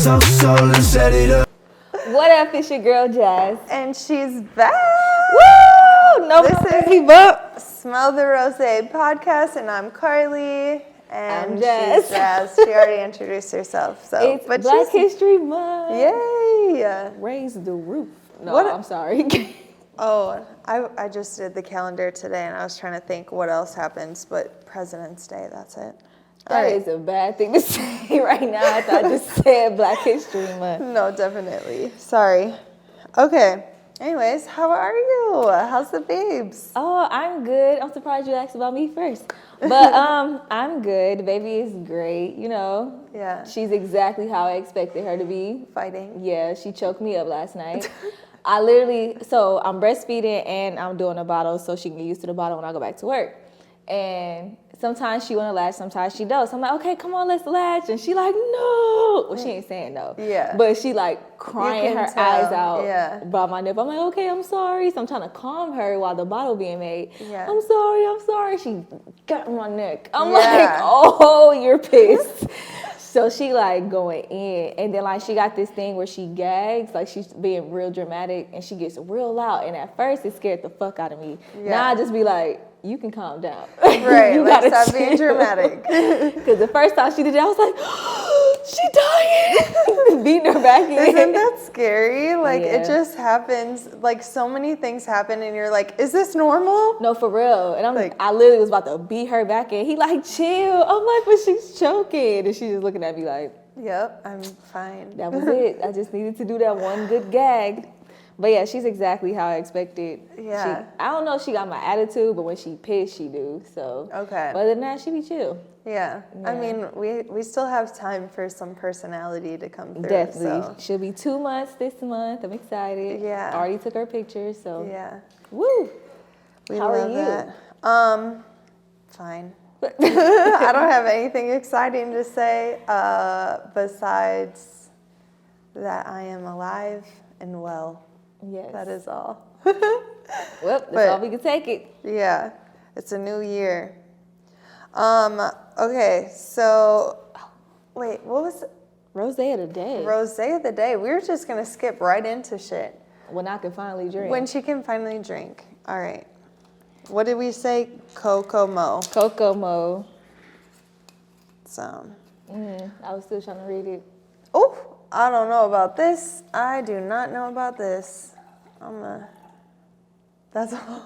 So let's set it up. What up, it's your girl Jazz. And she's back. Woo! No, This is keep up. Smell the Rosè podcast, and I'm Carly. And I'm Jazz. she's Jazz. She already introduced herself. So, It's Black History Month. Yay! Raise the roof. No, What? I'm sorry. Oh, I just did the calendar today, and I was trying to think what else happens, but President's Day, that's it. That is a bad thing to say right now after I just said Black History Month. No, definitely. Sorry. Okay. Anyways, how are you? How's the babes? Oh, I'm good. I'm surprised you asked about me first. But I'm good. The baby is great, you know. Yeah. She's exactly how I expected her to be. Fighting. Yeah, she choked me up last night. I'm breastfeeding and I'm doing a bottle so she can get used to the bottle when I go back to work. And sometimes she want to latch, sometimes she don't. So I'm like, okay, come on, let's latch. And she like, no. Well, she ain't saying no. Yeah. But she like crying her tell. eyes out Yeah. by my nipple. I'm like, okay, I'm sorry. So I'm trying to calm her while the bottle being made. Yeah. I'm sorry. She got my neck. I'm Yeah. like, oh, you're pissed. So she like going in, and then like she got this thing where she gags, like she's being real dramatic, and she gets real loud. And at first it scared the fuck out of me. Yeah. Now I just be like, you can calm down. Right, You like gotta stop being chill. dramatic. Because the first time she did that, I was like, she dying. Beating her back in. Isn't that scary? Like, Yeah. it just happens. Like, so many things happen, and you're like, is this normal? No, for real. And Like- I literally was about to beat her back in. He like, chill. I'm like, but she's choking. And she's just looking at me like, Yep, I'm fine. that was it. I just needed to do that one good gag. But yeah, she's exactly how I expected. Yeah. I don't know if she got my attitude, but when she pissed, she do. So. Okay. But other than that, she be chill. Yeah. I Yeah. mean, we still have time for some personality to come through. Definitely. So. She'll be 2 months this month. I'm excited. Yeah. I already took her pictures, so. Yeah. Woo. We How are love you? that. Fine. I don't have anything exciting to say besides that I am alive and well. Yes. That is all. Well, that's all we can take it. Yeah, it's a new year. Okay, so wait, what was Rosè of the day. Rosè of the day? We were just gonna skip right into shit. When I can finally drink. When she can finally drink. All right. What did we say? Kokomo. Kokomo. So. I was still trying to read it. Oh, I don't know about this. I do not know about this. That's all.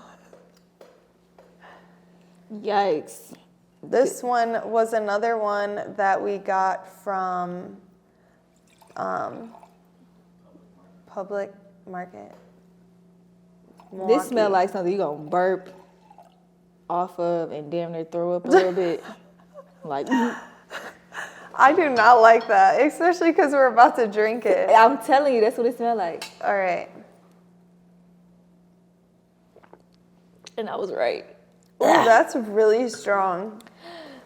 Yikes. This one was another one that we got from Public Market. This Milwaukee. smell like something you gonna burp off of and damn near throw up a little bit. Like, I do not like that, especially because we're about to drink it. I'm telling you, that's what it smelled like. All right. And I was right. Ooh, that's really strong.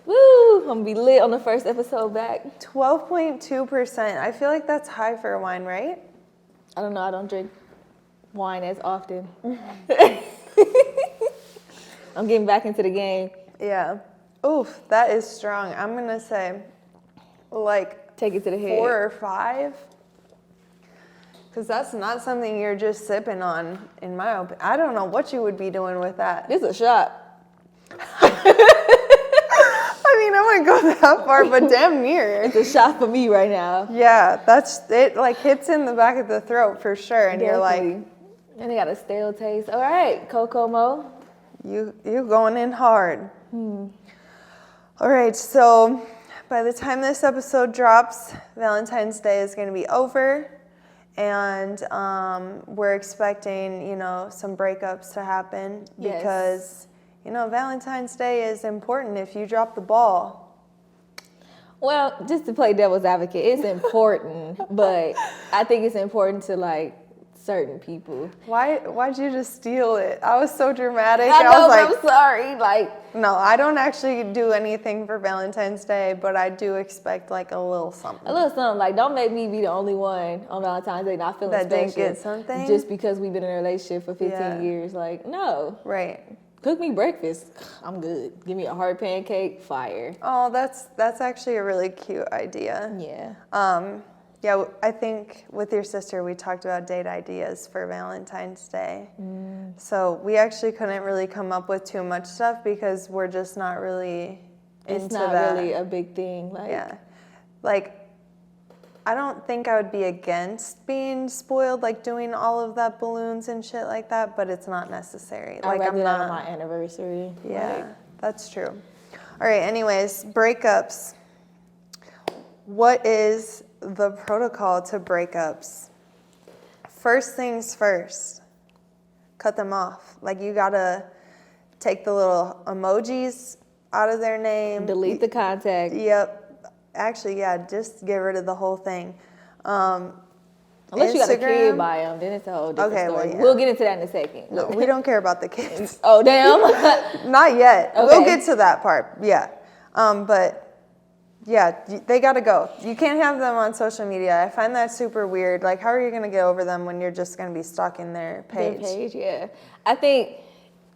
Woo! I'm gonna be lit on the first episode back. 12.2%. I feel like that's high for a wine, right? I don't know, I don't drink wine as often. I'm getting back into the game. Yeah. Oof, that is strong. I'm going to say like Take it to the head. 4 or 5. Because that's not something you're just sipping on, in my opinion. I don't know what you would be doing with that. This is a shot. I mean, I wouldn't go that far, but damn near. It's a shot for me right now. Yeah, that's it. Like hits in the back of the throat for sure, and you're like, Definitely. And they got a stale taste. All right, Kokomo. you going in hard. All right, so by the time this episode drops, Valentine's Day is going to be over, and we're expecting, some breakups to happen Yes. because, Valentine's Day is important if you drop the ball. Well, just to play devil's advocate, it's important, but I think it's important to like certain people. Why'd you just steal it? I was so dramatic. I know, was like, but I'm sorry. Like, no, I don't actually do anything for Valentine's Day, but I do expect like a little something. a little something. Like, don't make me be the only one on Valentine's Day not feeling That special. didn't get something? Just because we've been in a relationship for 15 Yeah. years. Like, no. Right. Cook me breakfast. I'm good. Give me a hard pancake. Fire. Oh, that's actually a really cute idea. Yeah. Yeah, I think with your sister, we talked about date ideas for Valentine's Day. So we actually couldn't really come up with too much stuff because we're just not really into It's not that. really a big thing. Like, Yeah. Like, I don't think I would be against being spoiled, like doing all of that balloons and shit like that, but it's not necessary. I'd Like, rather I'm do that not. on my anniversary. Yeah, Like, that's true. All right, anyways, breakups. What is the protocol to breakups? First things first, cut them off. Like, you gotta take the little emojis out of their name. delete the contact. Yep. Actually, yeah, just get rid of the whole thing. Unless you got a kid by them, then it's a whole different Okay, well, story. yeah. We'll get into that in a second. No, we don't care about the kids. Oh, damn. Not yet. Okay. We'll get to that part. Yeah. But yeah, they got to go. You can't have them on social media. I find that super weird. Like, how are you going to get over them when you're just going to be stalking their page? Yeah. I think,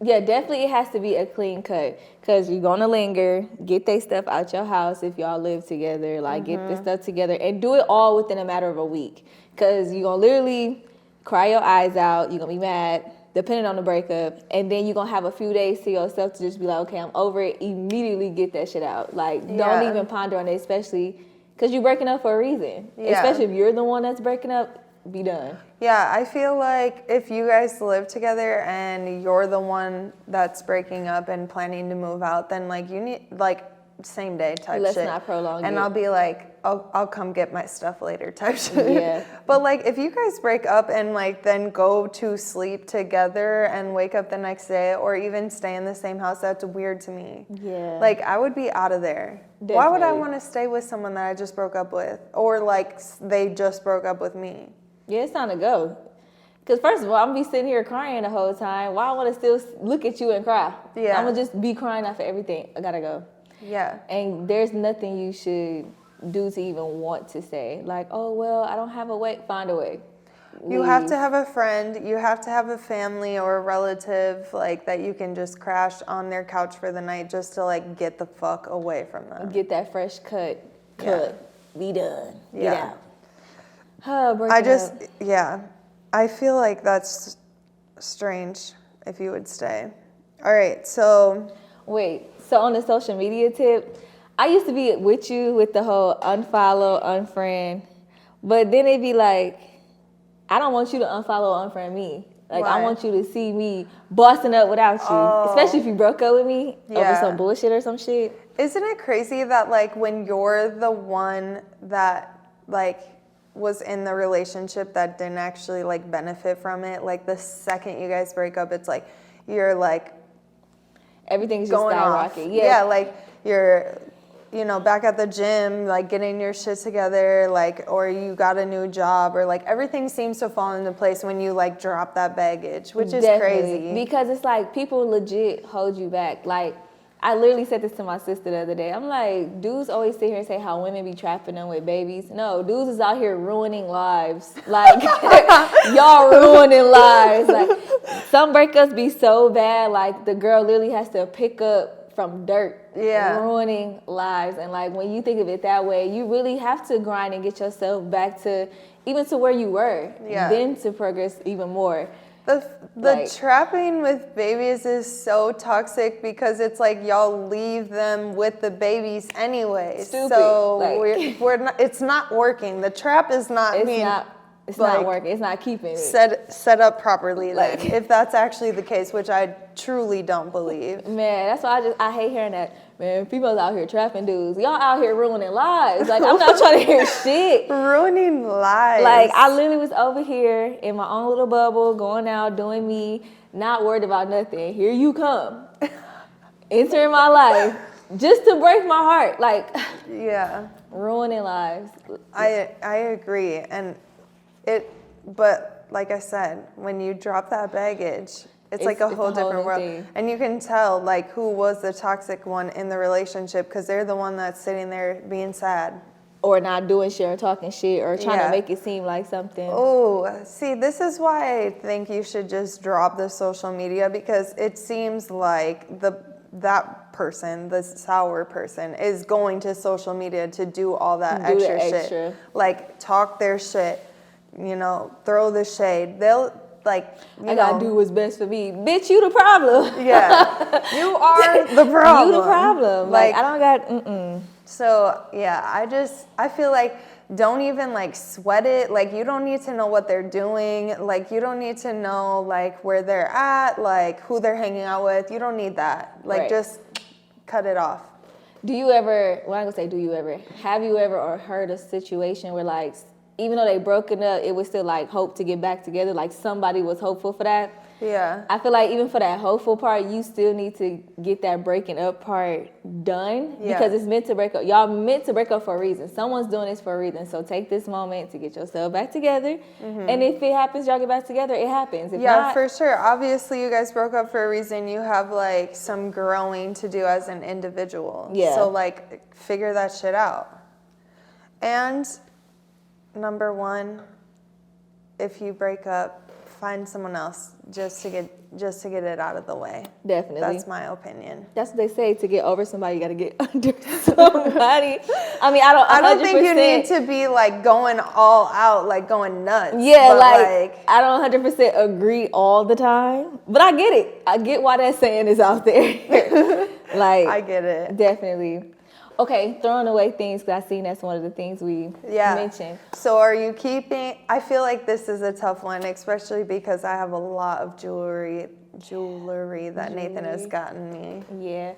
yeah, definitely it has to be a clean cut because you're going to linger, get their stuff out your house if y'all live together, like get the stuff together and do it all within a matter of a week because you're going to literally cry your eyes out. You're going to be mad, depending on the breakup. And then you're going to have a few days to yourself to just be like, okay, I'm over it. Immediately get that shit out. Like, don't even ponder on it, especially because you're breaking up for a reason. Yeah. Especially if you're the one that's breaking up, be done. Yeah, I feel like if you guys live together and you're the one that's breaking up and planning to move out, then like you need like same day type Let's shit. not prolong and it. I'll be like, I'll come get my stuff later type shit. Yeah. But like if you guys break up and like then go to sleep together and wake up the next day or even stay in the same house, that's weird to me. Yeah. Like I would be out of there. Why would I Definitely. want to stay with someone that I just broke up with or like they just broke up with me? Yeah, it's time to go. Because first of all, I'm going to be sitting here crying the whole time. Why I want to still look at you and cry? Yeah. I'm going to just be crying after everything. I got to go. Yeah. And there's nothing you should do to even want to say. Like, oh, well, I don't have a way. Find a way. You have to have a friend, you have to have a family or a relative like that you can just crash on their couch for the night just to like get the fuck away from them. Get that fresh cut. Be done. Get Yeah. out. Breaking up. I feel like that's strange if you would stay. All right, so Wait, so on the social media tip, I used to be with you with the whole unfollow, unfriend, but then it'd be like, I don't want you to unfollow or unfriend me. Like, Why? I want you to see me bossing up without you, especially if you broke up with me over Yeah. some bullshit or some shit. isn't it crazy that like when you're the one that like was in the relationship that didn't actually like benefit from it, like the second you guys break up, it's like you're like Everything's just going off. skyrocketing. Yeah, like you're, back at the gym, like getting your shit together, like, or you got a new job, or like everything seems to fall into place when you like drop that baggage, which is Definitely. crazy. Because it's like people legit hold you back. Like, I literally said this to my sister the other day. I'm like, dudes always sit here and say how women be trapping them with babies. No, dudes is out here ruining lives. Like, y'all ruining lives. Like, some breakups be so bad, like the girl literally has to pick up from dirt. Yeah. Ruining lives. And like, when you think of it that way, you really have to grind and get yourself back to, even to where you were. Yeah. Then to progress even more. The Like- trapping with babies is so toxic because it's like y'all leave them with the babies anyway. Stupid. So Like- we're not. It's not working. The trap is not It's being not. It's like, not working. It's not keeping it. set up properly. Then, Like- if that's actually the case, which I truly don't believe. Man, that's why I hate hearing that. Man, people out here trapping dudes. Y'all out here ruining lives. Like, I'm not trying to hear shit. Ruining lives. Like, I literally was over here in my own little bubble, going out, doing me, not worried about nothing. Here you come, entering my life just to break my heart. Like, Yeah, ruining lives. I agree, and but like I said, when you drop that baggage, it's like a whole different new world, thing. and you can tell like who was the toxic one in the relationship because they're the one that's sitting there being sad. Or not doing shit or talking shit or trying Yeah. to make it seem like something. Oh, see, this is why I think you should just drop the social media because it seems like that person, the sour person, is going to social media to do all that Do the extra extra. shit. Like, talk their shit, you know, throw the shade. They'll, like, I gotta do what's best for me. Bitch, you the problem. Yeah. You are the problem. You the problem. Like, I don't got, So, yeah, I feel like don't even, like, sweat it. Like, you don't need to know what they're doing. Like, you don't need to know, like, where they're at, like, who they're hanging out with. You don't need that. Like, Right. just cut it off. Do you ever, well, I'm gonna say do you ever, have you ever or heard a situation where, like, even though they broken up, it was still, like, hope to get back together? Like, somebody was hopeful for that? Yeah. I feel like even for that hopeful part, you still need to get that breaking up part done because it's meant to break up. Y'all meant to break up for a reason. Someone's doing this for a reason. So take this moment to get yourself back together. And if it happens, y'all get back together, it happens. If Yeah, not, for sure. Obviously, you guys broke up for a reason. You have, like, some growing to do as an individual. Yeah. So, like, figure that shit out. And number one, if you break up, find someone else just to get it out of the way. definitely. That's my opinion. That's what they say. To get over somebody, you got to get under somebody. I mean, I don't think you need to be, like, going all out, like, going nuts. Yeah, but, like, I don't 100% agree all the time, but I get it. I get why that saying is out there. Like, I get it. Definitely. Okay, throwing away things, because I seen that's one of the things we mentioned. So are you keeping, I feel like this is a tough one, especially because I have a lot of jewelry that Nathan has gotten me. Yeah.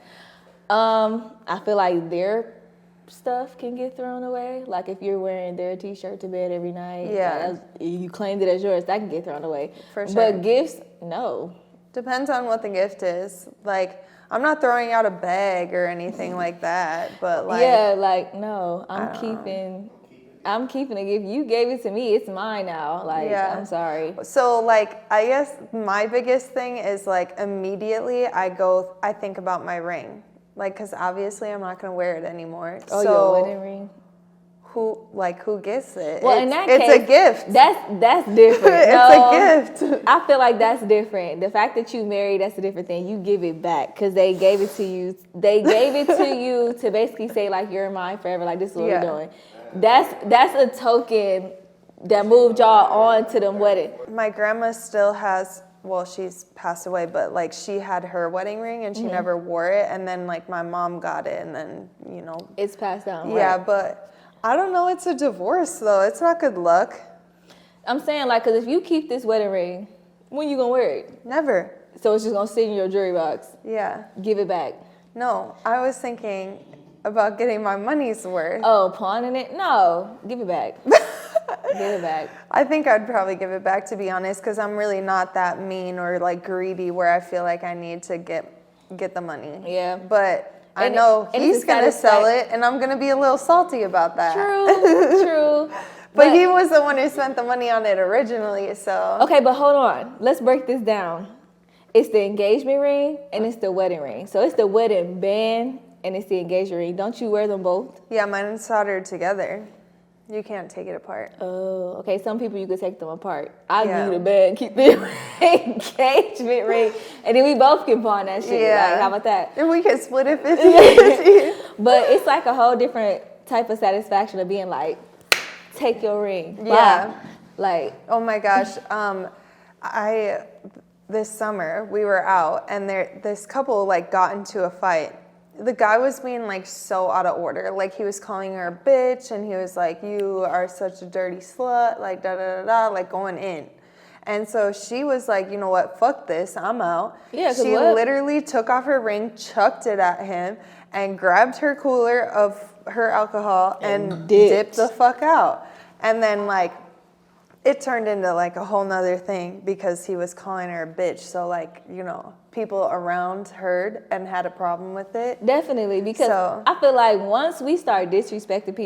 I feel like their stuff can get thrown away. Like if you're wearing their t-shirt to bed every night, Yeah. You claimed it as yours, that can get thrown away. For sure. But gifts, no. Depends on what the gift is. Like, I'm not throwing out a bag or anything like that, but like, yeah, like no, I'm keeping a gift. You gave it to me. It's mine now. Like, I'm sorry. So, like, I guess my biggest thing is, like, immediately I think about my ring. Like, because obviously I'm not going to wear it anymore. Oh, so your wedding ring? Who gets it? Well, in that it's case, a gift. That's different. It's a gift. I feel like that's different. The fact that you married, that's a different thing. You give it back because they gave it to you. They gave it to you to basically say, like, you're mine forever. Like, this is what we're doing. That's a token that moved y'all on to the wedding. My grandma still has, well, she's passed away, but, like, she had her wedding ring and she never wore it. And then, like, my mom got it and then, you know. It's passed down. Yeah, right? but I don't know. It's a divorce, though. It's not good luck. I'm saying, like, because if you keep this wedding ring, when you going to wear it? Never. So it's just going to sit in your jewelry box. Yeah. Give it back. No, I was thinking about getting my money's worth. Oh, pawning it? No. Give it back. Give it back. I think I'd probably give it back, to be honest, because I'm really not that mean or, like, greedy where I feel like I need to get the money. Yeah. But I know he's going to sell it, and I'm going to be a little salty about that. True. But he was the one who spent the money on it originally, so. Okay, but hold on. Let's break this down. It's the engagement ring, and it's the wedding ring. So it's the wedding band, and it's the engagement ring. Don't you wear them both? Yeah, mine's soldered together. You can't take it apart. Oh, okay. Some people you could take them apart. I'll give you the band, keep the engagement ring, and then we both can pawn that shit. Yeah. Like, how about that? And we can split it 50-50. But it's like a whole different type of satisfaction of being like, take your ring. Yeah. Bye. Like, oh my gosh. This summer we were out and this couple like got into a fight. The guy was being like so out of order. Like he was calling her a bitch and he was like, you are such a dirty slut, like da da da da, like going in. And so she was like, you know what, fuck this, I'm out. Yeah, she literally took off her ring, chucked it at him, and grabbed her cooler of her alcohol and dipped the fuck out. And then like it turned into like a whole nother thing because he was calling her a bitch. So like, you know, people around heard and had a problem with it. Definitely, because I feel like once we start disrespecting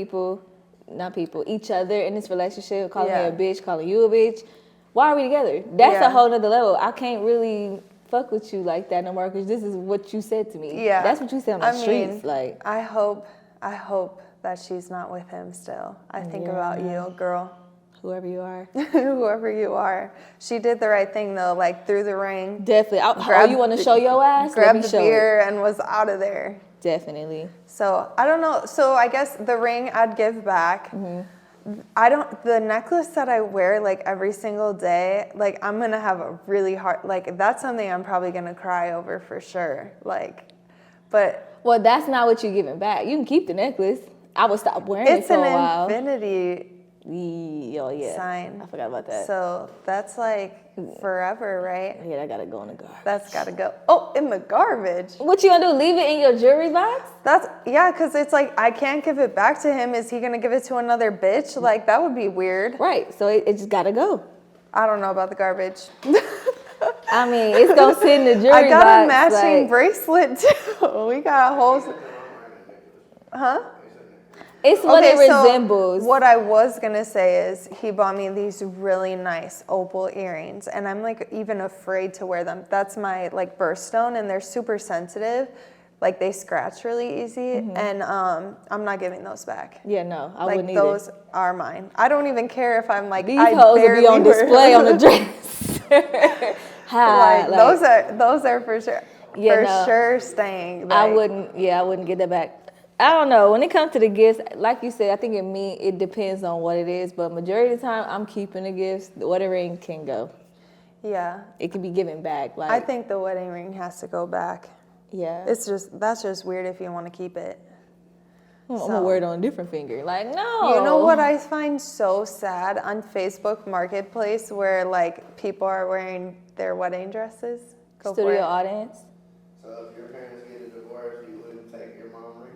each other in this relationship, calling her a bitch, calling you a bitch, why are we together? That's a whole nother level. I can't really fuck with you like that no more because this is what you said to me. Yeah. That's what you said on the streets. Like, I hope that she's not with him still. I think about you, girl. whoever you are. Whoever you are. She did the right thing though, like threw the ring. Definitely. You want to show your ass? Grabbed the beer and was out of there. Definitely. So I don't know. So I guess the ring I'd give back. The necklace that I wear like every single day, like I'm gonna have a really hard, like that's something I'm probably gonna cry over for sure. Like, but. Well, that's not what you're giving back. You can keep the necklace. I would stop wearing it for a while. It's an infinity sign. I forgot about that. So that's like forever, right? Yeah, that gotta go in the garbage. That's gotta go. Oh, in the garbage. What you gonna do? Leave it in your jewelry box? Because it's like I can't give it back to him. Is he gonna give it to another bitch? Like that would be weird. Right. So it just gotta go. I don't know about the garbage. I mean, it's gonna sit in the jewelry box. I got a matching bracelet too. We got a whole. Huh? It's what it resembles. So what I was gonna say is he bought me these really nice opal earrings, and I'm like even afraid to wear them. That's my like birthstone, and they're super sensitive. Like they scratch really easy, and I'm not giving those back. Yeah, no, I like, wouldn't either. Those are mine. I don't even care if I'm like these hoes will be on display on the dress. Those are for sure. Yeah, sure staying. Like, I wouldn't get that back. I don't know. When it comes to the gifts, like you said, I think it depends on what it is. But majority of the time, I'm keeping the gifts. The wedding ring can go. Yeah. It can be given back. Like I think the wedding ring has to go back. Yeah. That's just weird if you want to keep it. I'm gonna wear it on a different finger. Like, no. You know what I find so sad on Facebook Marketplace where like people are wearing their wedding dresses? Studio audience. So if your parents get a divorce, you wouldn't take your mom ring?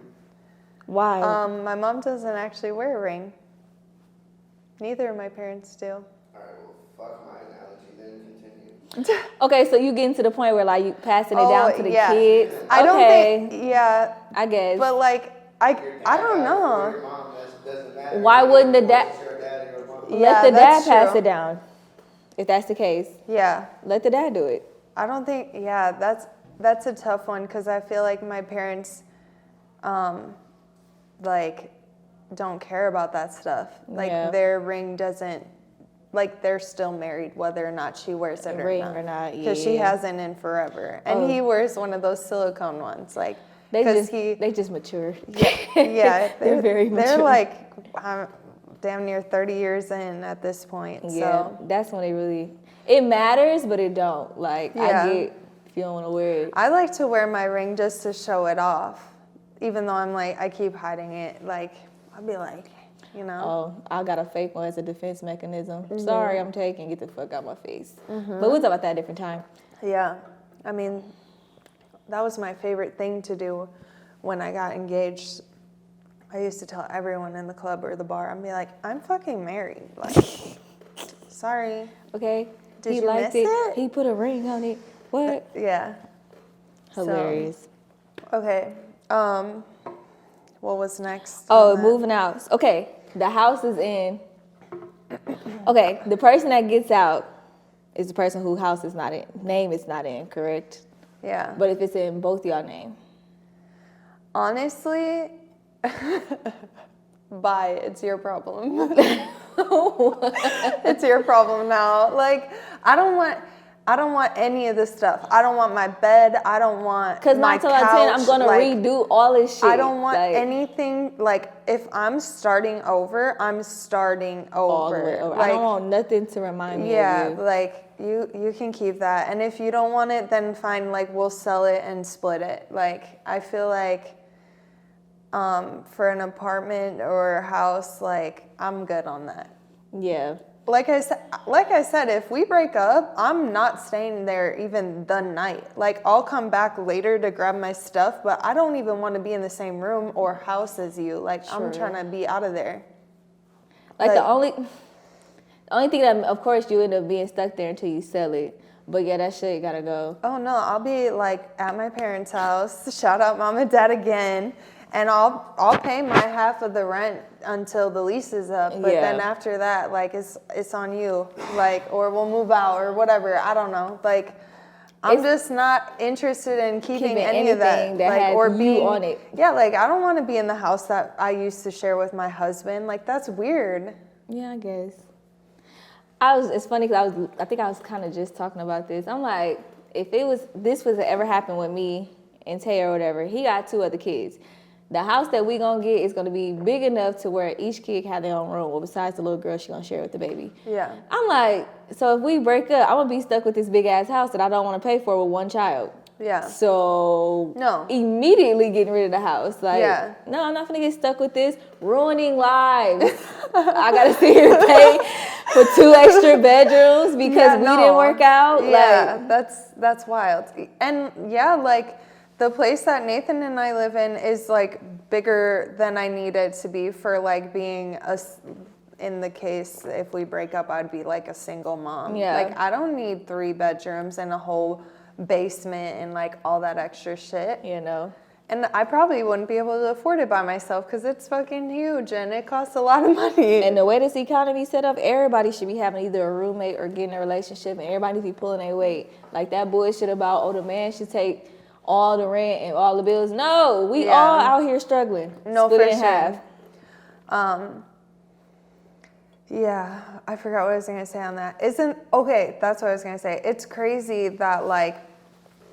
Why? My mom doesn't actually wear a ring. Neither of my parents do. All right, well, fuck my analogy, then continue. Okay, so you getting to the point where like you passing it down to the kids? I don't think, I guess. But like, I don't know. Your mom, doesn't matter. Why wouldn't the dad let the dad pass true. it down? If that's the case. Yeah. Let the dad do it. I don't think, that's a tough one because I feel like my parents, like, don't care about that stuff. Like, their ring doesn't, like, they're still married whether or not she wears it or not. Because she hasn't in forever. And he wears one of those silicone ones, like, they just mature. Yeah. They're very mature. They're like damn near 30 years in at this point. Yeah, so that's when it matters, but it don't. Like, I get if you don't want to wear it. I like to wear my ring just to show it off. Even though I'm like, I keep hiding it. Like, I'll be like, you know. Oh, I got a fake one as a defense mechanism. Sorry, I'm taking. Get the fuck out my face. But we'll talk about that a different time. Yeah. I mean, that was my favorite thing to do when I got engaged. I used to tell everyone in the club or the bar, I'd be like, I'm fucking married. Like, sorry. Okay. Did you miss it? He put a ring on it. What? Yeah. Hilarious. Okay. What was next? Oh, moving out. Okay. The house is in. Okay. The person that gets out is the person whose house is not in. Name is not in, correct? Yeah. But if it's in both y'all name. Honestly, bye. It's your problem. It's your problem now. Like, I don't want any of this stuff. I don't want my bed. I don't want because my 9 times out of 10, I'm gonna redo all this shit. I don't want anything. Like, if I'm starting over, I'm starting over. All the way over. Like, I don't want nothing to remind me of you. Yeah, like you can keep that, and if you don't want it, then fine. Like, we'll sell it and split it. Like, I feel like for an apartment or a house, like, I'm good on that. Yeah. Like I said, if we break up, I'm not staying there even the night. Like, I'll come back later to grab my stuff, but I don't even want to be in the same room or house as you. Like, I'm trying to be out of there. Like the only thing that, of course, you end up being stuck there until you sell it. But yeah, that shit gotta go. Oh no, I'll be like at my parents' house. Shout out mom and dad again. And I'll pay my half of the rent until the lease is up. But then after that, like, it's on you. Like, or we'll move out or whatever. I don't know. Like, I'm just not interested in keeping any of that. That like, has or you being on it. Yeah, like, I don't want to be in the house that I used to share with my husband. Like, that's weird. Yeah, I guess. It's funny because I think I was kind of just talking about this. I'm like, if this was to ever happen with me and Tay or whatever, he got 2 other kids. The house that we gonna get is gonna be big enough to where each kid have their own room. Well, besides the little girl she gonna share with the baby. Yeah. I'm like, so if we break up, I'm gonna be stuck with this big ass house that I don't want to pay for with one child. Yeah. So No. immediately getting rid of the house. Like, Yeah. no, I'm not gonna get stuck with this, ruining lives. I gotta sit here and pay for 2 extra bedrooms because we didn't work out. Yeah, like, that's wild. And yeah, like the place that Nathan and I live in is like bigger than I need it to be for like being in the case if we break up, I'd be like a single mom. Yeah. Like I don't need 3 bedrooms and a whole basement and like all that extra shit. you know. And I probably wouldn't be able to afford it by myself because it's fucking huge and it costs a lot of money. And the way this economy set up, everybody should be having either a roommate or getting a relationship, and everybody needs to be pulling their weight. Like that bullshit about, oh, the man should take all the rent and all the bills. No, we all out here struggling. No, Split for it in sure. half. Yeah, I forgot what I was gonna say on that. That's what I was gonna say. It's crazy that like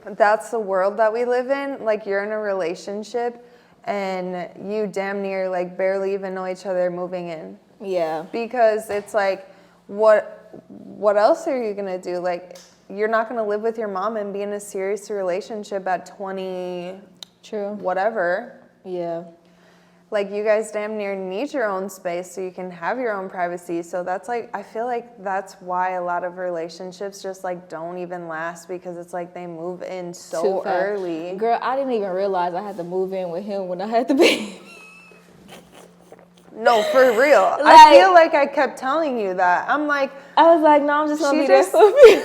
that's the world that we live in. Like you're in a relationship and you damn near like barely even know each other moving in. Yeah. Because it's like what else are you gonna do? Like you're not gonna live with your mom and be in a serious relationship at 20 True. whatever. Yeah. Like you guys damn near need your own space so you can have your own privacy. So that's like, I feel like that's why a lot of relationships just like don't even last because it's like they move in so early. Girl, I didn't even realize I had to move in with him when I had the baby. No, for real. I feel like I kept telling you that. I'm like, I was like, no, I'm just gonna be just- there for me.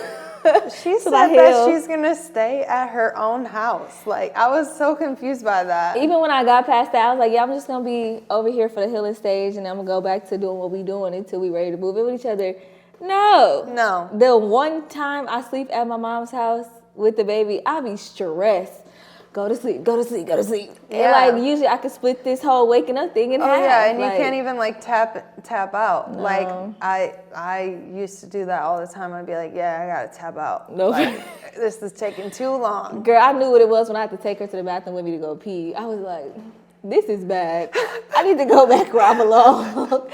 she said that she's gonna stay at her own house. Like I was so confused by that. Even when I got past that, I was like, yeah, I'm just gonna be over here for the healing stage, and I'm gonna go back to doing what we doing until we ready to move in with each other. No. The one time I sleep at my mom's house with the baby, I be stressed. Go to sleep. Yeah. And like usually I could split this whole waking up thing in half. Oh yeah, and like, you can't even like tap out. No. Like I used to do that all the time. I'd be like, yeah, I gotta tap out. No. Like, this is taking too long. Girl, I knew what it was when I had to take her to the bathroom with me to go pee. I was like, this is bad. I need to go back where I belong.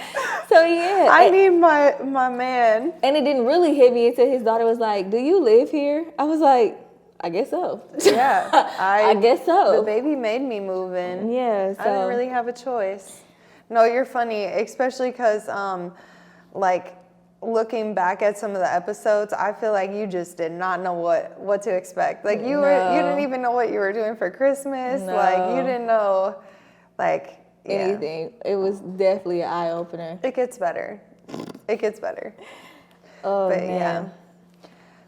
So yeah. I need my man. And it didn't really hit me until his daughter was like, do you live here? I was like, I guess so. Yeah. I guess so. The baby made me move in. Yeah, so. I didn't really have a choice. No, you're funny, especially because like looking back at some of the episodes, I feel like you just did not know what to expect. Like you didn't even know what you were doing for Christmas. No. Like you didn't know like anything. It was definitely an eye opener. It gets better. Oh But man. yeah.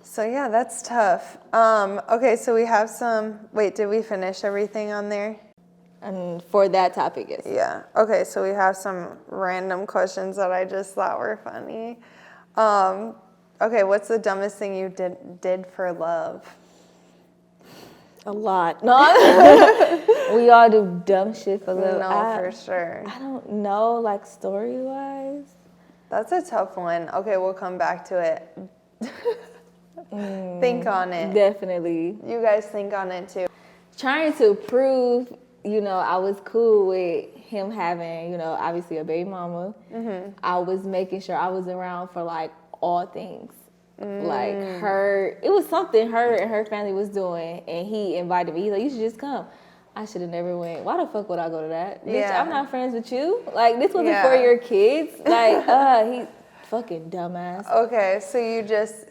So yeah, that's tough. Okay, so we have did we finish everything on there? And for that topic, yes. Yeah. Okay, so we have some random questions that I just thought were funny. Okay, what's the dumbest thing you did for love? A lot. No, we all do dumb shit for love. No, for sure. I don't know, like story-wise. That's a tough one. Okay, we'll come back to it. Think on it. Definitely. You guys think on it too. Trying to prove, I was cool with him having, obviously a baby mama. Mm-hmm. I was making sure I was around for like all things. Like it was something her and her family was doing, and he invited me. He's like, you should just come. I should have never went. Why the fuck would I go to that? Bitch, I'm not friends with you. Like, this wasn't for your kids. Like, he fucking dumbass. Okay, so you just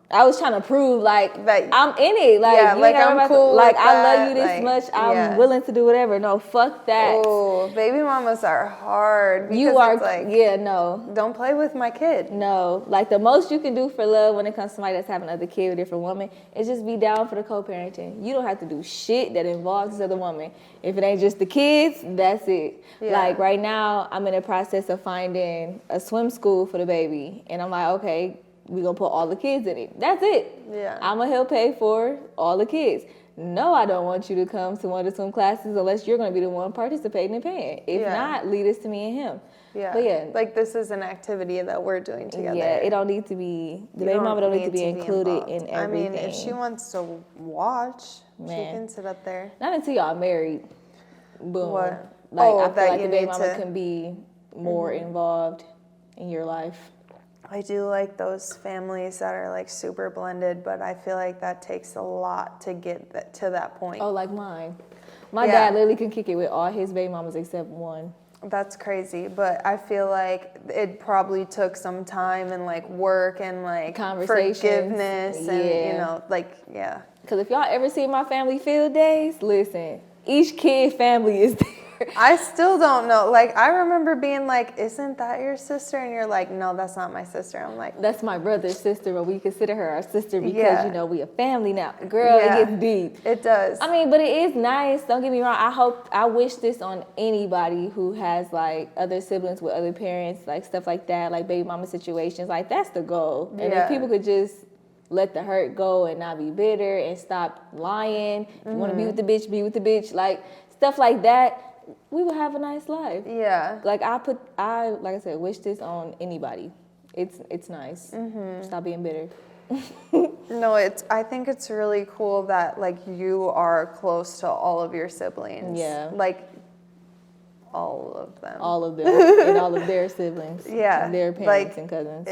I was trying to prove like that I'm in it. Like, yeah, you like I'm cool. Like, with I that. love you this like, much. I'm willing to do whatever. No, fuck that. Oh, baby mamas are hard. Because You are it's like, no. Don't play with my kid. No, like the most you can do for love when it comes to somebody that's having another kid with a different woman is just be down for the co-parenting. You don't have to do shit that involves this other woman. If it ain't just the kids, that's it. Yeah. Like right now, I'm in the process of finding a swim school for the baby, and I'm like, okay, we're gonna put all the kids in it. That's it. Yeah. I'm gonna help pay for all the kids. No, I don't want you to come to one of the swim classes unless you're gonna be the one participating and paying. If not, lead us to me and him. Yeah. But yeah. Like, this is an activity that we're doing together. Yeah, it don't need to be, the baby mama don't need to be included in everything. I mean, if she wants to watch, she Man. can sit up there. Not until y'all married. Boom. What? Like, Oh, I feel that like you the baby need mama to- can be more involved in your life. I do like those families that are like super blended, but I feel like that takes a lot to get to that point. Oh, like mine. My Yeah. dad literally can kick it with all his baby mamas except one. That's crazy, but I feel like it probably took some time and like work and like Conversations. forgiveness and Yeah. you know, like, yeah. Because if y'all ever see my family field days, listen, each kid family is there. I still don't know. Like, I remember being like, isn't that your sister? And you're like, no, that's not my sister. I'm like, That's my brother's sister, but we consider her our sister because, Yeah. you know, we a family now. Girl, Yeah. it gets deep. it does. I mean, but it is nice. Don't get me wrong. I wish this on anybody who has like other siblings with other parents, like stuff like that, like baby mama situations. Like, that's the goal. And Yeah. if people could just let the hurt go and not be bitter and stop lying. If you want to be with the bitch, be with the bitch. Like, stuff like that, we would have a nice life. Yeah. Like, like I said, wish this on anybody. It's nice. Stop being bitter. No, I think it's really cool that like you are close to all of your siblings. Yeah. Like all of them. All of them and all of their siblings. Yeah, And their parents like, and cousins.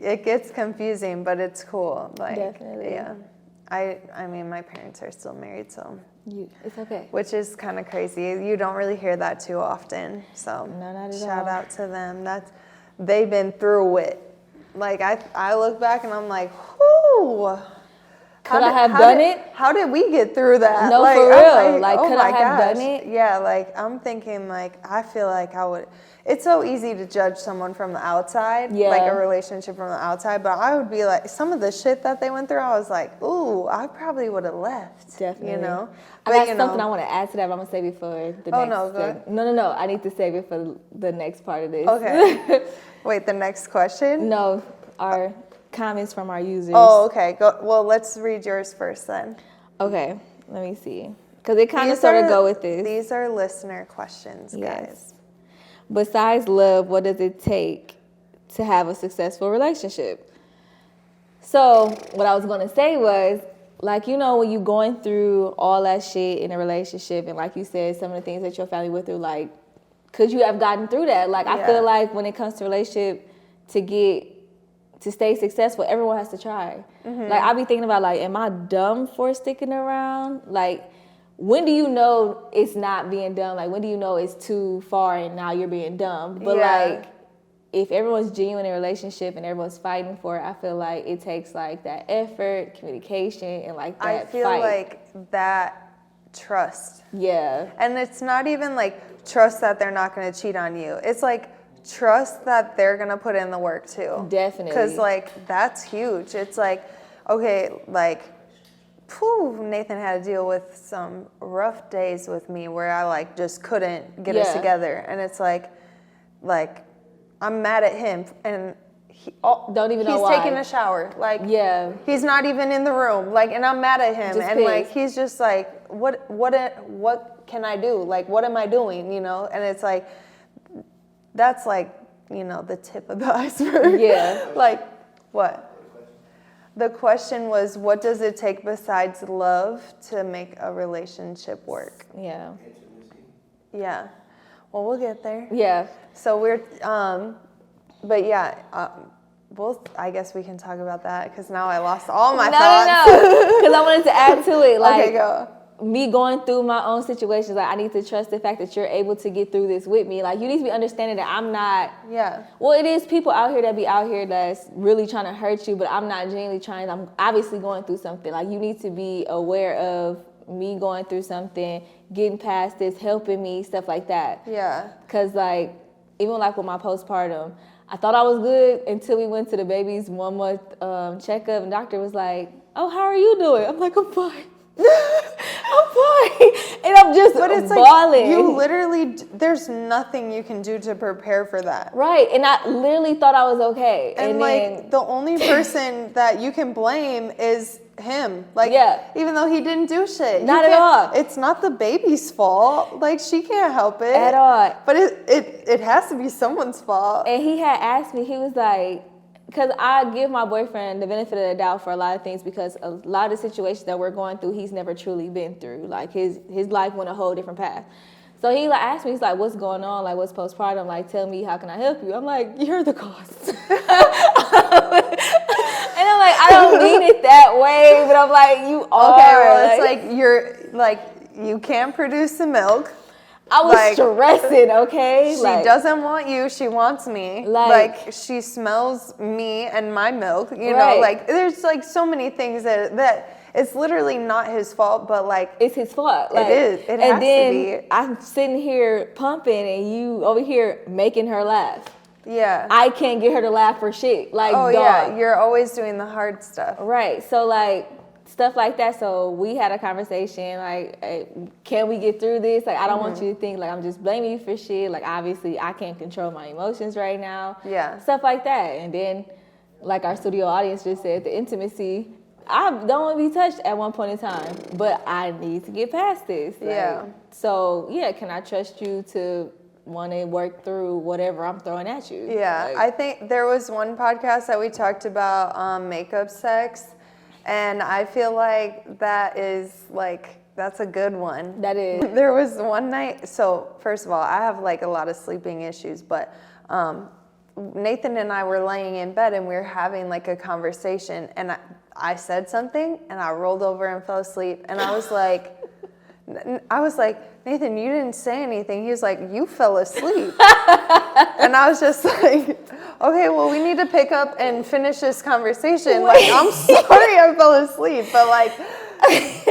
It gets confusing, but it's cool. Like, Definitely. Yeah. I mean, my parents are still married, so It's okay. which is kind of crazy. You don't really hear that too often. So No, not at shout all. out to them. They've been through it. Like I look back and I'm like, whoo. Could I have done it? How did we get through that? No, like, for I'm real. Like, oh could my I have gosh. done it? Yeah, like I'm thinking like I feel like I would. It's so easy to judge someone from the outside, Yeah. like a relationship from the outside. But I would be like, some of the shit that they went through, I was like, ooh, I probably would have left. Definitely. You know. I got something I want to add to that, but I'm going to save it for the Oh, next. no, go ahead. No. I need to save it for the next part of this. Okay. Wait, the next question? No, our comments from our users. Oh, okay. Go. Well, let's read yours first then. Okay, let me see. Because it kind of sort of go with this. These are listener questions, guys. Yes. Besides love, what does it take to have a successful relationship? So what I was going to say was, like, you know, when you're going through all that shit in a relationship, and like you said, some of the things that your family went through, like, could you have gotten through that? Like, I Yeah. feel like when it comes to relationship, to stay successful, everyone has to try. Like, I be thinking about, like, am I dumb for sticking around? Like, when do you know it's not being dumb? Like, when do you know it's too far and now you're being dumb? But, Yeah. like, if everyone's genuine in a relationship and everyone's fighting for it, I feel like it takes, like, that effort, communication, and, like, that I feel fight. like that trust. Yeah. And it's not even like trust that they're not going to cheat on you. It's like trust that they're going to put in the work too. Definitely. Because like that's huge. It's like, okay, like, Nathan had to deal with some rough days with me where I like just couldn't get us Yeah. together. And it's like I'm mad at him and Don't even know why. He's taking a shower. Like, Yeah. he's not even in the room. Like, and I'm mad at him. Just And like, pissed. he's just like, what can I do? Like, what am I doing? You know? And it's like, that's like, you know, the tip of the iceberg. Yeah. Like, what? The question was, what does it take besides love to make a relationship work? Yeah. Yeah. Well, we'll get there. Yeah. So we're, but yeah, I guess we can talk about that because now I lost all my thoughts. No. Because I wanted to add to it. Like, Okay, go. Me going through my own situations, like, I need to trust the fact that you're able to get through this with me. Like, you need to be understanding that I'm not. Yeah. Well, it is people out here that be out here that's really trying to hurt you, but I'm not genuinely trying. I'm obviously going through something. Like, you need to be aware of me going through something, getting past this, helping me, stuff like that. Yeah. Because, like, even like with my postpartum, I thought I was good until we went to the baby's 1 month checkup, and doctor was like, "Oh, how are you doing?" I'm like, "I'm fine." I'm fine. And I'm just But it's bawling. like, you literally, there's nothing you can do to prepare for that. Right. And I literally thought I was okay. And like, then, the only person that you can blame is him. Like, Yeah. even though he didn't do shit. Not at all. It's not the baby's fault. Like, she can't help it. At all. But it has to be someone's fault. And he had asked me, he was like, because I give my boyfriend the benefit of the doubt for a lot of things because a lot of the situations that we're going through, he's never truly been through. Like, his life went a whole different path. So he like asked me, he's like, what's going on? Like, what's postpartum? Like, tell me, how can I help you? I'm like, you're the cause. And I'm like, I don't mean it that way, but I'm like, you are. Okay, well, it's like you're like, you can't produce the milk. I was stressing, okay? She doesn't want you, she wants me. Like she smells me and my milk, you know, Right. like there's like so many things that it's literally not his fault, but like it's his fault. Like, it is. It has and then to be. I'm sitting here pumping and you over here making her laugh. Yeah. I can't get her to laugh for shit. Like, Oh dog. yeah, you're always doing the hard stuff. Right. So like stuff like that. So we had a conversation like, hey, can we get through this? Like, I don't want you to think like I'm just blaming you for shit. Like, obviously I can't control my emotions right now. Yeah. Stuff like that. And then like our studio audience just said, the intimacy, I don't want to be touched at one point in time, but I need to get past this. Like, Yeah. So yeah, can I trust you to want to work through whatever I'm throwing at you? Yeah, Like, I think there was one podcast that we talked about makeup sex, and I feel like that is like, that's a good one. that is. There was one night, so first of all, I have like a lot of sleeping issues, but Nathan and I were laying in bed and we were having like a conversation, and I said something and I rolled over and fell asleep, and I was like, Nathan, you didn't say anything. He was like, you fell asleep. And I was just like, okay, well, we need to pick up and finish this conversation. Like, I'm sorry I fell asleep, but like,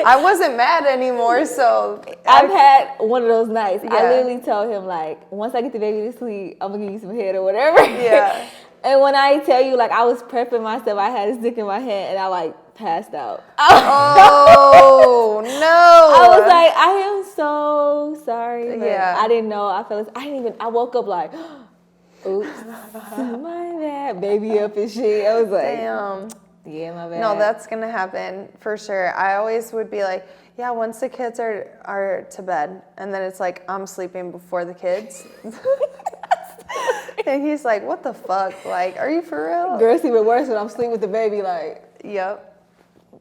I wasn't mad anymore, so. I've had one of those nights. I Yeah. literally told him, like, once I get the baby to sleep, I'm going to give you some head or whatever. Yeah. And when I tell you, like, I was prepping myself, I had a stick in my hand, and I, like, passed out. Oh, no. I was like, I am so sorry. But Yeah. I didn't know. I woke up like, oops, my bad. Baby up and shit. I was like, Damn. yeah, my bad. No, that's going to happen for sure. I always would be like, yeah, once the kids are to bed, and then it's like, I'm sleeping before the kids. And he's like, what the fuck? Like, are you for real? Girl, it's even worse when I'm sleeping with the baby, like, Yep.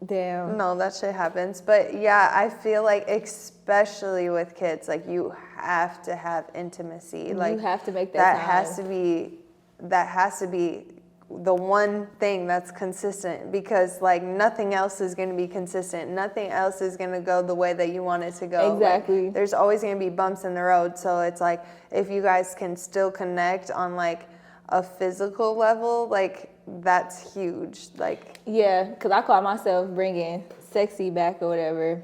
damn. No, that shit happens. But yeah, I feel like especially with kids, like you have to have intimacy. Like You have to make that time. That has to be the one thing that's consistent, because like nothing else is going to be consistent. Nothing else is going to go the way that you want it to go. Exactly. Like, there's always going to be bumps in the road. So it's like, if you guys can still connect on like a physical level, like that's huge. Like, Yeah, because I call myself bringing sexy back or whatever.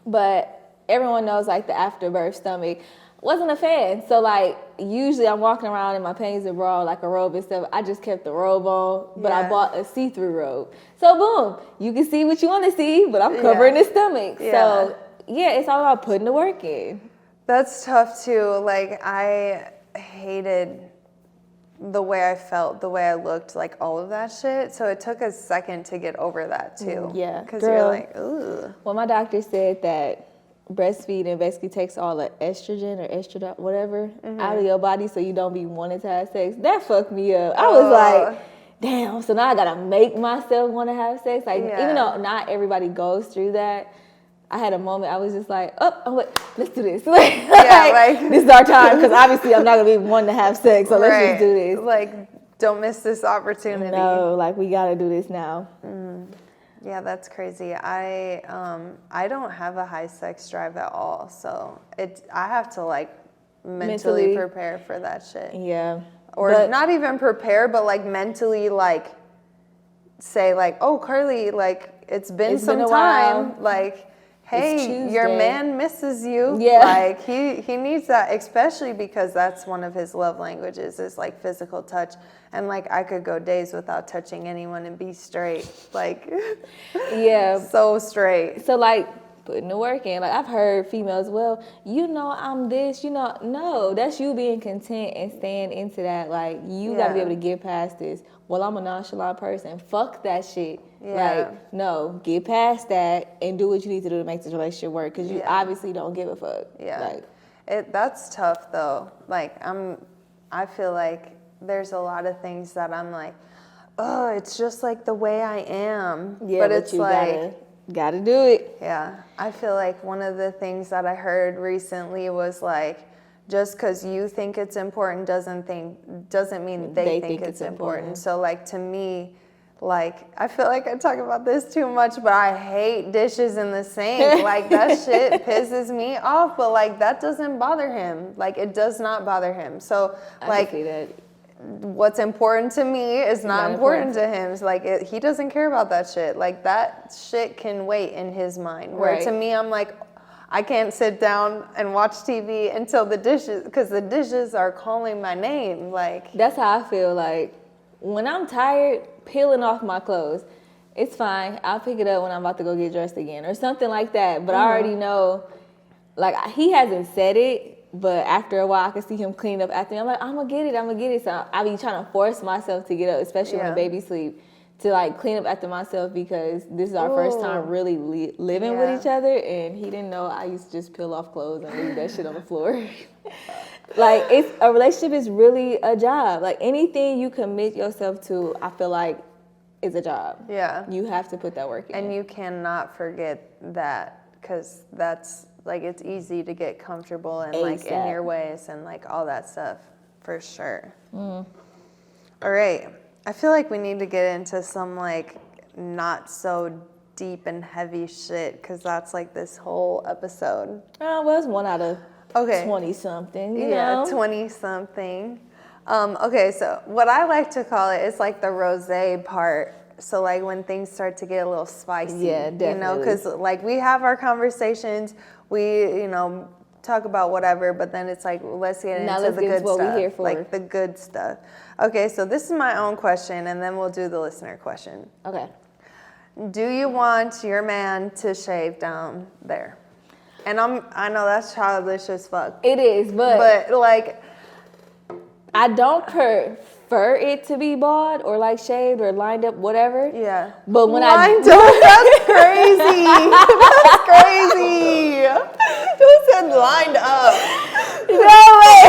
But everyone knows, like, the afterbirth stomach. Wasn't a fan. So, like, usually I'm walking around in my panties and bra, like a robe and stuff. I just kept the robe on, but I Yeah. bought a see-through robe. So, boom, you can see what you want to see, but I'm covering Yeah. the stomach. Yeah. So, yeah, it's all about putting the work in. that's tough too. Like, I hated the way I felt, the way I looked, like all of that shit. So it took a second to get over that too. Yeah, Because you're girl. like, ugh. Well, my doctor said that breastfeeding basically takes all the estrogen or estradiol, whatever, out of your body so you don't be wanting to have sex. That fucked me up. I was like, damn, so now I gotta make myself want to have sex. Like, Yeah. even though not everybody goes through that, I had a moment I was just like, let's do this. Like, this is our time, because obviously I'm not gonna be wanting to have sex, so let's just do this. Like, don't miss this opportunity. No, like, we gotta do this now. Yeah, that's crazy. I don't have a high sex drive at all, so I have to like mentally prepare for that shit. Yeah. Or not even prepare, but like mentally like say like, oh, Carly, like it's been some a time. while. Like, hey, your Tuesday. man misses you. Yeah. Like he needs that, especially because that's one of his love languages is like physical touch. And like I could go days without touching anyone and be straight. Like Yeah. so straight. So, like, putting the work in. Like, I've heard females, well, I'm this, no, that's you being content and staying into that. Like, you got to be able to get past this. Well, I'm a nonchalant person. Fuck that shit. Yeah. Like, no, get past that and do what you need to do to make this relationship work, because you obviously don't give a fuck. Yeah. That's tough, though. Like, I feel like there's a lot of things that I'm like, oh, it's just like the way I am. Yeah, but it's you like... Gotta do it. Yeah. I feel like one of the things that I heard recently was like, just because you think it's important doesn't mean they think it's important. So like, to me, like, I feel like I talk about this too much, but I hate dishes in the sink. Like, that shit pisses me off, but like, that doesn't bother him. Like, it does not bother him. So like, what's important to me is not important to him. It's like, he doesn't care about that shit. Like, that shit can wait in his mind. Where to me, I'm like, I can't sit down and watch TV until because the dishes are calling my name. Like, that's how I feel. Like, when I'm tired, peeling off my clothes, it's fine. I'll pick it up when I'm about to go get dressed again or something like that. But I already know, like, he hasn't said it, but after a while I can see him clean up after me. I'm like, I'm gonna get it. So I be trying to force myself to get up, especially when the baby sleep, to like clean up after myself, because this is our first time really living with each other, and he didn't know I used to just peel off clothes and leave that shit on the floor. Like, a relationship is really a job. Like, anything you commit yourself to, I feel like, is a job. Yeah. You have to put that work in. And you cannot forget that, because that's, like, it's easy to get comfortable and, like, in your ways and, like, all that stuff, for sure. All right. I feel like we need to get into some, like, not so deep and heavy shit, because that's, like, this whole episode. Well, it's 1 out of 20-something, you know? 20-something. Okay, so what I like to call it is, like, the rosé part. So, like, when things start to get a little spicy. Yeah, definitely. You know, because, like, we have our conversations, we, talk about whatever, but then it's like, let's get into the good stuff. We're here for. Like, the good stuff. Okay, so this is my own question, and then we'll do the listener question. Okay. Do you want your man to shave down there? And I know that's childish as fuck. It is, but like, I don't prefer it to be bald or like shaved or lined up, whatever. Yeah. But when lined up, that's crazy. That's crazy. Who said lined up? No way.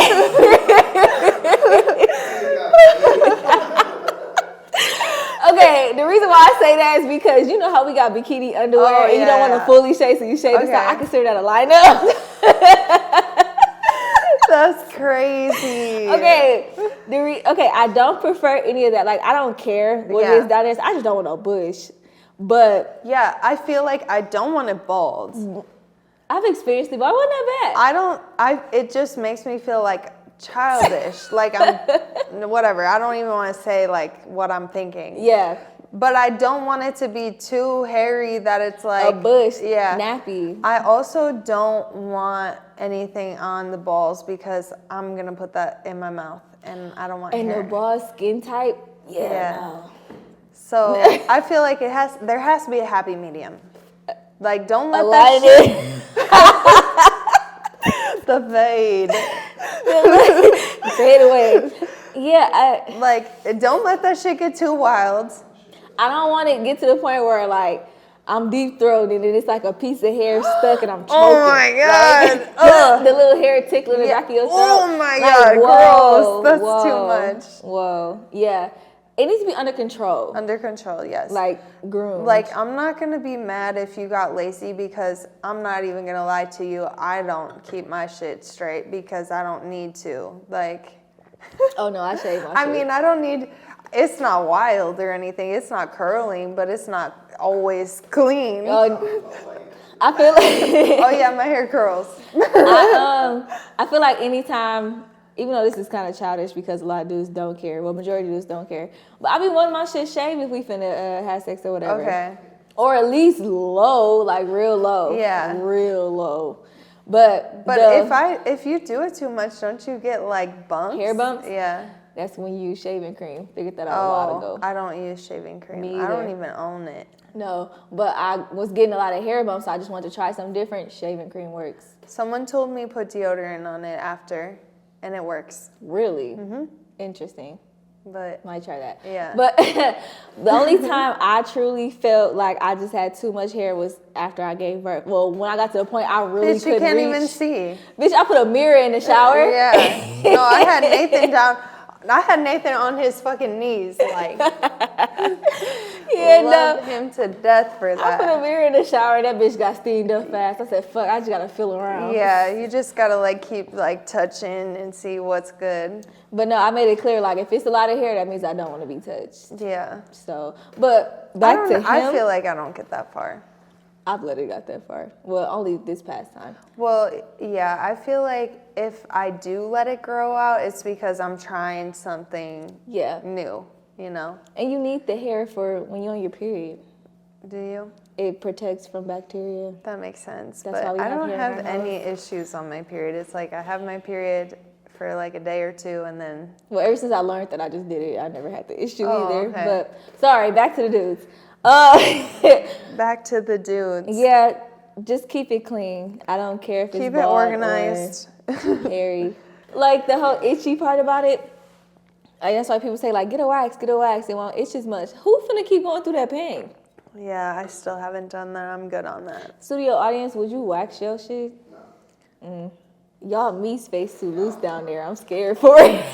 Okay, the reason why I say that is because you know how we got bikini underwear and you don't want to fully shave, so you shave this side. I consider that a line up. That's crazy. Okay, I don't prefer any of that. Like, I don't care what it is down there. I just don't want no bush. But yeah, I feel like I don't want it bald. I've experienced it, but it wasn't that bad. It just makes me feel like childish. Like, I'm whatever. I don't even want to say like what I'm thinking. Yeah. But I don't want it to be too hairy that it's like a bush, nappy. I also don't want anything on the balls because I'm gonna put that in my mouth and I don't want hair. And the balls skin type, no. So I feel like there has to be a happy medium. Like, don't let that shit. The fade. Fade away. Yeah. Like, don't let that shit get too wild. I don't want to get to the point where, like, I'm deep throated and it's like a piece of hair stuck and I'm choking. Oh my God. Like, the little hair tickling the back of your throat. Oh my God, gross. That's too much. Whoa. Yeah. It needs to be under control. Under control, yes. Like, groomed. Like, I'm not going to be mad if you got lacy because I'm not even going to lie to you. I don't keep my shit straight because I don't need to. Like. Oh, no, I shave my shit. I mean, I don't need. It's not wild or anything. It's not curling, but it's not always clean. I feel like. Oh, yeah, my hair curls. I feel like anytime. Even though this is kind of childish because a lot of dudes don't care. Well, majority of dudes don't care. But I be wanting my shit shaved if we finna have sex or whatever. Okay. Or at least low, like real low. Yeah. Real low. But if you do it too much, don't you get like bumps? Hair bumps? Yeah. That's when you use shaving cream. Figured that out a while ago. I don't use shaving cream. Me I don't either. even own it. No, but I was getting a lot of hair bumps, so I just wanted to try something different. Shaving cream works. Someone told me put deodorant on it after, and it works. Really? Interesting. But Might try that. Yeah. But the only time I truly felt like I just had too much hair was after I gave birth. Well, when I got to the point I really bitch, couldn't you can't reach. even see. Bitch, I put a mirror in the shower. Yeah. No, I had Nathan down. I had Nathan on his fucking knees, like. Yeah, love no. him to death for I that. put a mirror in the shower and that bitch got steamed up fast. I said, fuck, I just gotta feel around. Yeah, you just gotta like keep like touching and see what's good. But no, I made it clear, like, if it's a lot of hair, that means I don't want to be touched. Yeah. So, but back to him. I feel like I don't get that far. I've literally got that far. Well, only this past time. Well, yeah, I feel like if I do let it grow out, it's because I'm trying something new, you know? And you need the hair for when you're on your period. Do you? It protects from bacteria. That makes sense. That's why But we I have don't hair in have our any issues on my period. It's like I have my period for like a day or two and then... Well, ever since I learned that I just did it, I never had the issue either. Okay. But, sorry, back to the dudes. Back to the dudes. Yeah, just keep it clean. I don't care if it's Keep it bald organized. or hairy. Like, the whole itchy part about it, like, that's why people say, like, get a wax. It won't itch as much. Who finna keep going through that pain? Yeah, I still haven't done that. I'm good on that. Studio audience, would you wax your shit? No. Y'all, me's face too loose down there. I'm scared for it.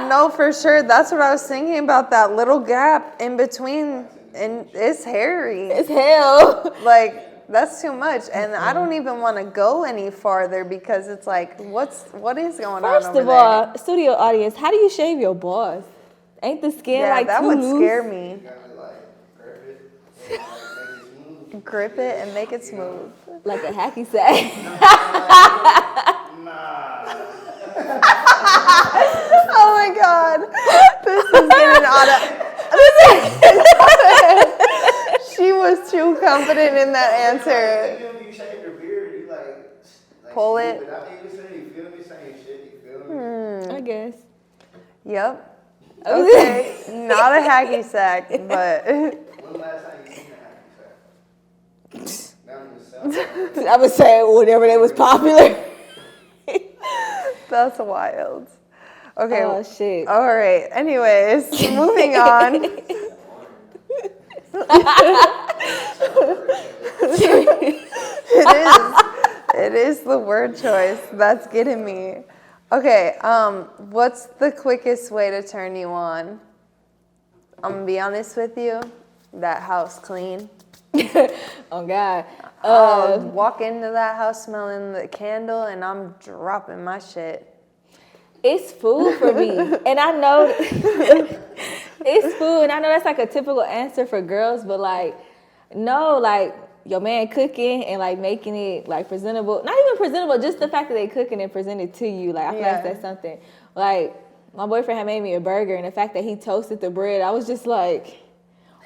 No, for sure. That's what I was thinking about, that little gap in between. And it's hairy. It's hell. Like, that's too much. And I don't even want to go any farther because it's like, what is going on First over of all, studio audience, how do you shave your balls? Ain't the skin there? Yeah, like that too would loose? scare me. You gotta like grip it and like make it smooth. Grip it and make it smooth. Like a hacky sack. Nah. Oh my God. This is getting out of... She was too confident in that answer. Even when you shave your beard, you like Pull smooth it. out. You feel me? Same shit. You feel me? I guess. Yep. Okay. Not a hacky sack, but... When last time you seen a hacky sack? Down in the south. I was saying whenever they was popular. That's wild. Okay. Oh, shit. All right. Anyways, moving on. It is the word choice that's getting me. Okay, what's the quickest way to turn you on? I'm gonna be honest with you, that house clean. Oh, God. I'll walk into that house smelling the candle and I'm dropping my shit. It's food for me. And I know it's food. And I know that's like a typical answer for girls, but like, no, like your man cooking and like making it like presentable. Not even presentable, just the fact that they cooking and present it to you. Like, I feel like that's something. Like, my boyfriend had made me a burger and the fact that he toasted the bread, I was just like,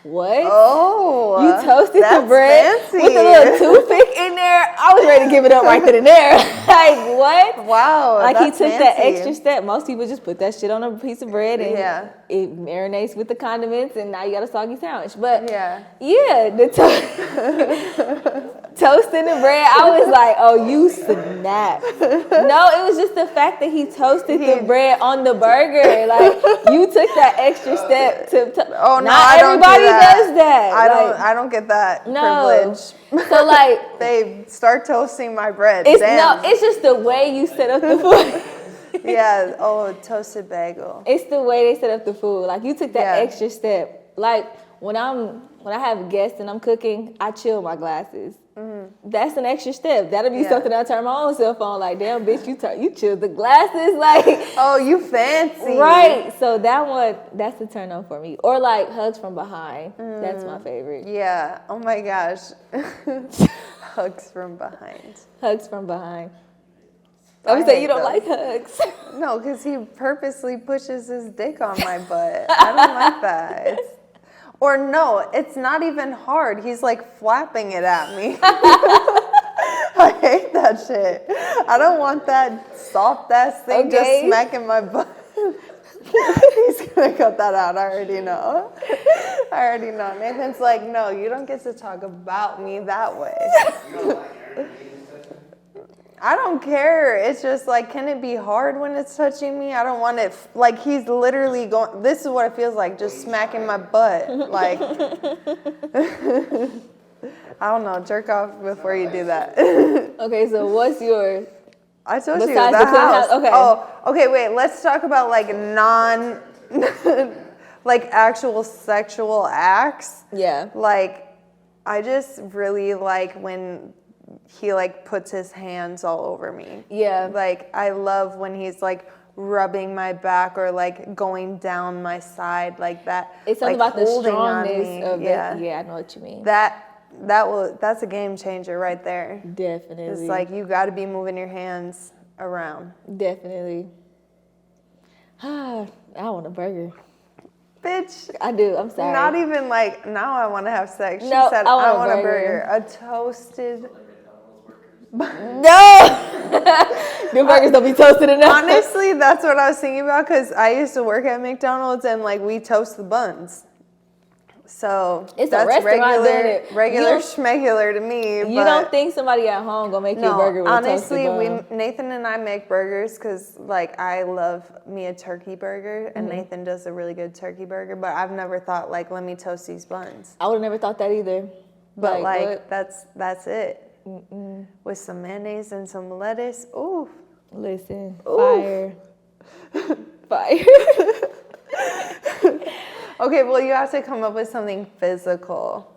what? Oh, You toasted the bread fancy. with a little toothpick in there? I was ready to give it up right then and there. Like, what? Wow, Like, that's he took fancy. that extra step. Most people just put that shit on a piece of bread and it marinates with the condiments and now you got a soggy sandwich. But the toasting the bread, I was like, oh, you snap. No, it was just the fact that he toasted the bread on the burger. Like, you took that extra step to Oh, no, not I don't do everybody that. does that. I don't get that No. privilege. So like, Babe, start toasting my bread. it's Damn. it's just the way you set up the food. Yeah. Oh, toasted bagel. It's the way they set up the food. Like, you took that Yeah. extra step. Like, when I have guests and I'm cooking, I chill my glasses. That's an extra step. That'll be something I turn my own cell phone. Like, damn, bitch, you chilled the glasses. Like, Oh, you fancy. right. So that's the turn on for me. Or like hugs from behind. That's my favorite. Yeah. Oh my gosh. Hugs from behind. Hugs from behind. I would say you don't like hugs. No, because he purposely pushes his dick on my butt. I don't like that. Or no, it's not even hard. He's like flapping it at me. I hate that shit. I don't want that soft ass thing just smacking my butt. He's gonna cut that out. I already know. Nathan's like, no, you don't get to talk about me that way. You don't like Aaron being touching? I don't care. It's just like, can it be hard when it's touching me? I don't want it. Like, he's literally going. This is what it feels like, just smacking my butt. Like, I don't know. Jerk off before you do that. Okay, so what's your? I told you Besides the the clean house. house, okay. Oh, okay. Wait. Let's talk about like like actual sexual acts. Yeah. Like, I just really like when he like puts his hands all over me. Yeah. Like, I love when he's like rubbing my back or like going down my side like that. It's something like, about the holding on strongness me. of Yeah. it. Yeah, I know what you mean. That's a game changer right there. Definitely. It's like you got to be moving your hands around. Definitely. I want a burger. Bitch. I do. I'm sorry. Not even like, now I want to have sex. She No, said, I I want want a a burger. burger. A toasted. No! The burgers don't be toasted enough. Honestly, that's what I was thinking about because I used to work at McDonald's and like we toast the buns. So It's a that's restaurant doing it. regular You- schmegular to me. You don't think somebody at home gonna make you a burger with honestly, a toasted bun? Nathan and I make burgers because like I love me a turkey burger and Nathan does a really good turkey burger. But I've never thought like, let me toast these buns. I would have never thought that either. But what? that's it. With some mayonnaise and some lettuce. Ooh. Listen, Ooh. fire. Okay, well, you have to come up with something physical.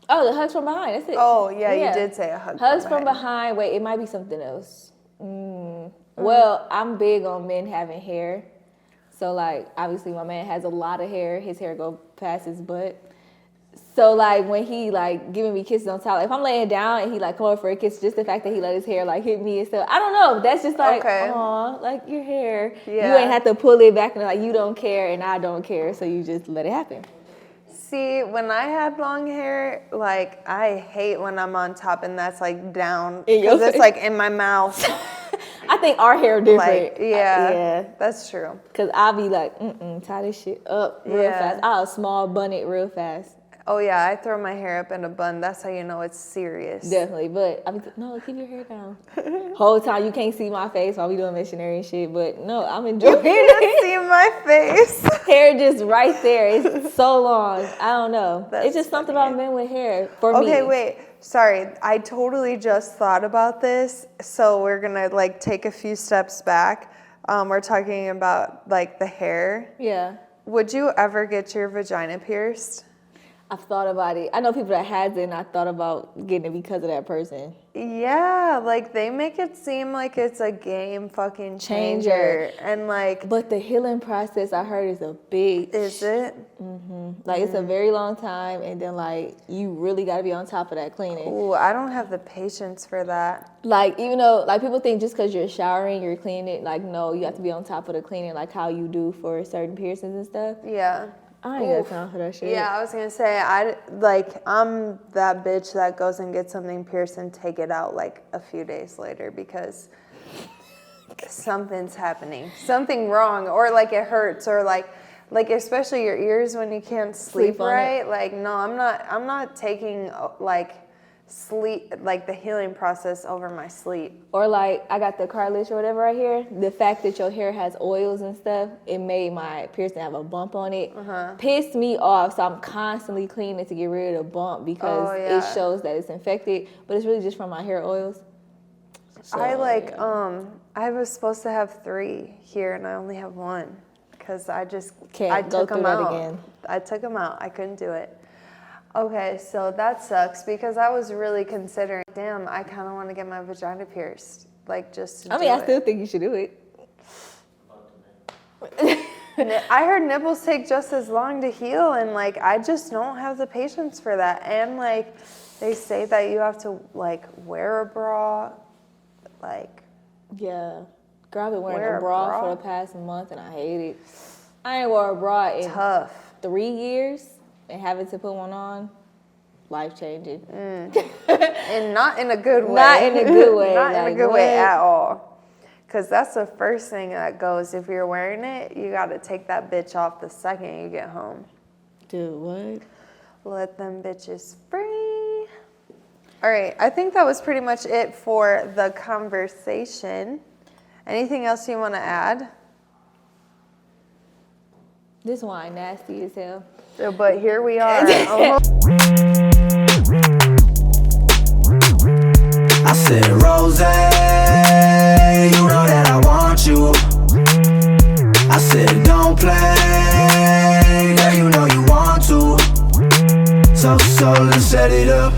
Oh, the hugs from behind. That's it. Oh, yeah, you did say a hug. Hugs from behind. Wait, it might be something else. Well, I'm big on men having hair. So, like, obviously my man has a lot of hair. His hair go past his butt. So, like, when he, like, giving me kisses on top, if I'm laying down and he, like, come over for a kiss, just the fact that he let his hair, like, hit me and stuff, I don't know. That's just like, Okay. aw, like, your hair. Yeah. You ain't have to pull it back and, like, you don't care and I don't care. So you just let it happen. See, when I had long hair, like, I hate when I'm on top and that's, like, down. In your Because it's, face? like, in my mouth. I think our hair different. Like, yeah. Yeah. That's true. Because I'll be like, tie this shit up real Yeah. fast. I'll small bun it real fast. Oh, yeah, I throw my hair up in a bun. That's how you know it's serious. Definitely. But I be no, keep your hair down. Whole time you can't see my face while we doing missionary and shit. But no, I'm enjoying You can't it. see my face. Hair just right there. It's so long. I don't know. That's it's just something funny. about men with hair for me. Okay, wait. Sorry, I totally just thought about this. So we're gonna like take a few steps back. We're talking about like the hair. Yeah. Would you ever get your vagina pierced? I've thought about it. I know people that has it, and I thought about getting it because of that person. Yeah, like they make it seem like it's a game fucking changer. And like, But the healing process, I heard, is a big. is it? Like, it's a very long time, and then, like, you really got to be on top of that cleaning. Ooh, I don't have the patience for that. Like, even though, like, people think just because you're showering, you're cleaning it. Like, no, you have to be on top of the cleaning, like how you do for certain piercings and stuff. Yeah. I ain't got time for that shit. Yeah, I was gonna say I'm that bitch that goes and gets something pierced and take it out like a few days later because something's happening, something wrong, or like it hurts, or like especially your ears when you can't sleep on it. right. Like no, I'm not taking like sleep, like the healing process over my sleep. Or, like, I got the cartilage or whatever right here. The fact that your hair has oils and stuff, it made my piercing have a bump on it. Pissed me off, so I'm constantly cleaning to get rid of the bump because it shows that it's infected. But it's really just from my hair oils. So, I was supposed to have 3 here and I only have 1 because I took them out again. I took them out. I couldn't do it. Okay, so that sucks because I was really considering, damn, I kind of want to get my vagina pierced, like just to do I it. still think you should do it. I heard nipples take just as long to heal, and like I just don't have the patience for that. And like they say that you have to like wear a bra, like Yeah. Girl, I've been wearing a bra for the past month and I hate it. I ain't wore a bra in tough. 3 years and having to put one on, life-changing. And not in a good way. Not in a good way. Not in a good way at all. Because that's the first thing that goes. If you're wearing it, you got to take that bitch off the second you get home. Dude, what? Let them bitches free. All right, I think that was pretty much it for the conversation. Anything else you want to add? This wine nasty as hell. But here we are. I said, Rosè, you know that I want you. I said, don't play, girl, you know you want to. So let's set it up.